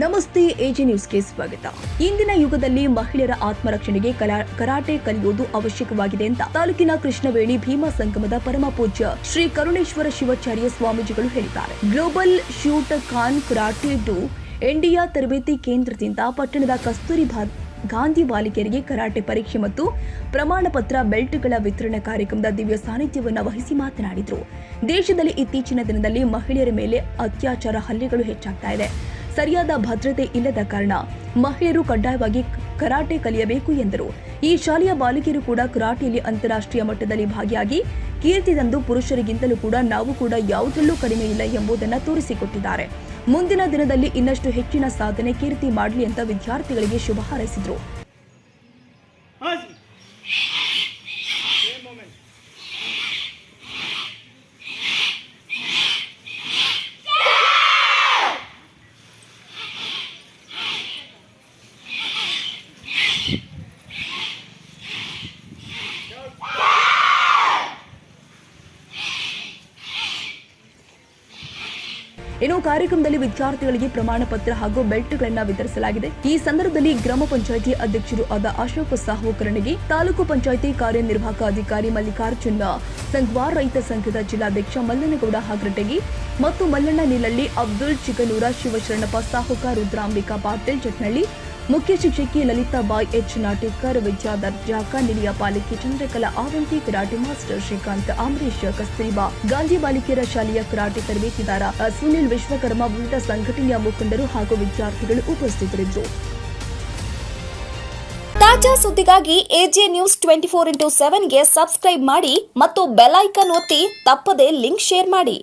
ನಮಸ್ತೆ, ಎಜೆ ನ್ಯೂಸ್ಗೆ ಸ್ವಾಗತ. ಇಂದಿನ ಯುಗದಲ್ಲಿ ಮಹಿಳೆಯರ ಆತ್ಮರಕ್ಷಣೆಗೆ ಕರಾಟೆ ಕಲಿಯುವುದು ಅವಶ್ಯಕವಾಗಿದೆ ಅಂತ ತಾಲೂಕಿನ ಕೃಷ್ಣವೇಣಿ ಭೀಮಾ ಸಂಗಮದ ಪರಮ ಪೂಜ್ಯ ಶ್ರೀ ಕರುಣೇಶ್ವರ ಶಿವಾಚಾರ್ಯ ಸ್ವಾಮೀಜಿಗಳು ಹೇಳಿದ್ದಾರೆ. Global shoot Khan karate do India ತರಬೇತಿ ಕೇಂದ್ರದಿಂದ ಪಟ್ಟಣದ ಕಸ್ತೂರಿಬಾ ಗಾಂಧಿ ಬಾಲಿಕೆಯರಿಗೆ ಕರಾಟೆ ಪರೀಕ್ಷೆ ಮತ್ತು ಪ್ರಮಾಣ ಪತ್ರ ಬೆಲ್ಟ್ಗಳ ವಿತರಣಾ ಕಾರ್ಯಕ್ರಮದ ದಿವ್ಯ ಸಾನ್ನಿಧ್ಯವನ್ನು ವಹಿಸಿ ಮಾತನಾಡಿದರು. ದೇಶದಲ್ಲಿ ಇತ್ತೀಚಿನ ದಿನದಲ್ಲಿ ಮಹಿಳೆಯರ ಮೇಲೆ ಅತ್ಯಾಚಾರ ಹಲ್ಲೆಗಳು ಹೆಚ್ಚಾಗ್ತಾ ಇದೆ. ಸರಿಯಾದ ಭದ್ರತೆ ಇಲ್ಲದ ಕಾರಣ ಮಹಿಳೆಯರು ಕಡ್ಡಾಯವಾಗಿ ಕರಾಟೆ ಕಲಿಯಬೇಕು ಎಂದರು. ಈ ಶಾಲೆಯ ಬಾಲಕಿಯರು ಕೂಡ ಕರಾಟೆಯಲ್ಲಿ ಅಂತಾರಾಷ್ಟ್ರೀಯ ಮಟ್ಟದಲ್ಲಿ ಭಾಗಿಯಾಗಿ ಕೀರ್ತಿ ತಂದು ಪುರುಷರಿಗಿಂತಲೂ ಕೂಡ ನಾವು ಕೂಡ ಯಾವುದರಲ್ಲೂ ಕಡಿಮೆ ಇಲ್ಲ ಎಂಬುದನ್ನು ತೋರಿಸಿಕೊಟ್ಟಿದ್ದಾರೆ. ಮುಂದಿನ ದಿನದಲ್ಲಿ ಇನ್ನಷ್ಟು ಹೆಚ್ಚಿನ ಸಾಧನೆ ಕೀರ್ತಿ ಮಾಡಲಿ ಅಂತ ವಿದ್ಯಾರ್ಥಿಗಳಿಗೆ ಶುಭ ಹಾರೈಸಿದರು. ಇನ್ನು ಕಾರ್ಯಕ್ರಮದಲ್ಲಿ ವಿದ್ಯಾರ್ಥಿಗಳಿಗೆ ಪ್ರಮಾಣ ಪತ್ರ ಹಾಗೂ ಬೆಲ್ಟ್ಗಳನ್ನು ವಿತರಿಸಲಾಗಿದೆ. ಈ ಸಂದರ್ಭದಲ್ಲಿ ಗ್ರಾಮ ಪಂಚಾಯಿತಿ ಅಧ್ಯಕ್ಷರು ಆದ ಅಶೋಕ ಸಾಹು ಕರಣಗಿ, ತಾಲೂಕು ಪಂಚಾಯಿತಿ ಕಾರ್ಯನಿರ್ವಾಹಕ ಅಧಿಕಾರಿ ಮಲ್ಲಿಕಾರ್ಜುನ ಸಂಘವಾರ, ರೈತ ಸಂಘದ ಜಿಲ್ಲಾಧ್ಯಕ್ಷ ಮಲ್ಲನಗೌಡ ಹಾಗ್ರಟಗಿ ಮತ್ತು ಮಲ್ಲಣ್ಣ ನೀಲಳ್ಳಿ, ಅಬ್ದುಲ್ ಚಿಕನೂರ, ಶಿವಶರಣಪ್ಪ ಸಾಹುಕಾರ, ರುದ್ರಾಂಬಿಕಾ ಪಾಟೀಲ್ ಚಟ್ನಳ್ಳಿ, ಮುಖ್ಯ ಶಿಕ್ಷಕಿ ಲಲಿತಾಬಾಯಿ ಎಚ್ ನಾಟೇಕರ್, ವಿದ್ಯಾಧರ್ ಜಾಕ, ನಿಲಿಯ ಪಾಲಿಕೆ, ಚಂದ್ರಕಲಾ ಆವಂತಿ, ಕರಾಟೆ ಮಾಸ್ಟರ್ ಶ್ರೀಕಾಂತ್, ಅಮರೀಶ್, ಕಸ್ತೂರಿಬಾ ಗಾಂಧಿ ಬಾಲಿಕೆಯರ ಶಾಲೆಯ ಕರಾಟೆ ತರಬೇತಿದಾರ ಸುನಿಲ್ ವಿಶ್ವಕರ್ಮ, ವಿವಿಧ ಸಂಘಟನೆಯ ಮುಖಂಡರು ಹಾಗೂ ವಿದ್ಯಾರ್ಥಿಗಳು ಉಪಸ್ಥಿತರಿದ್ದರು. ತಾಜಾ ಸುದ್ದಿಗಾಗಿ ಎಜೆ ನ್ಯೂಸ್ 24x7ಗೆ ಸಬ್ಸ್ಕ್ರೈಬ್ ಮಾಡಿ ಮತ್ತು ಬೆಲ್ ಐಕಾನ್ ಒತ್ತಿ ತಪ್ಪದೇ ಲಿಂಕ್ ಶೇರ್ ಮಾಡಿ.